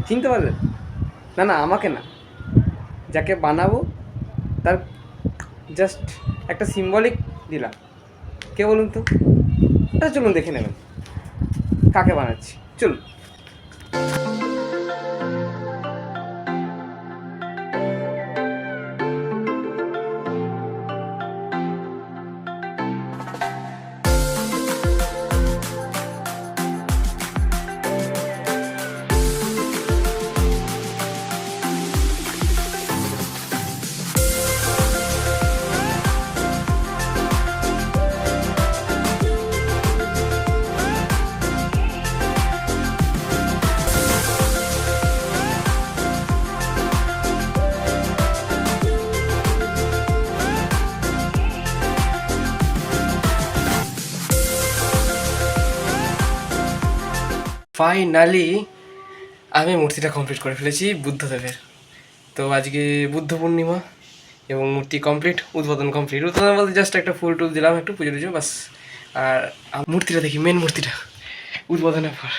চিনতে পারলেন? না না, আমাকে না, যাকে বানাবো তার জাস্ট একটা সিম্বলিক দিলাম। কে বলুন তো? আচ্ছা চলুন দেখে নেবেন কাকে বানাচ্ছি, চলুন। ফাইনালি আমি মূর্তিটা কমপ্লিট করে ফেলেছি বুদ্ধদেবের। তো আজকে বুদ্ধ পূর্ণিমা এবং মূর্তি কমপ্লিট, উদ্বোধন কমপ্লিট। উদ্বোধন বলতে জাস্ট একটা ফুল টুল দিলাম, একটু পুজো টুজো, বাস। আর মূর্তিটা দেখি, মেন মূর্তিটা উদ্বোধনের পর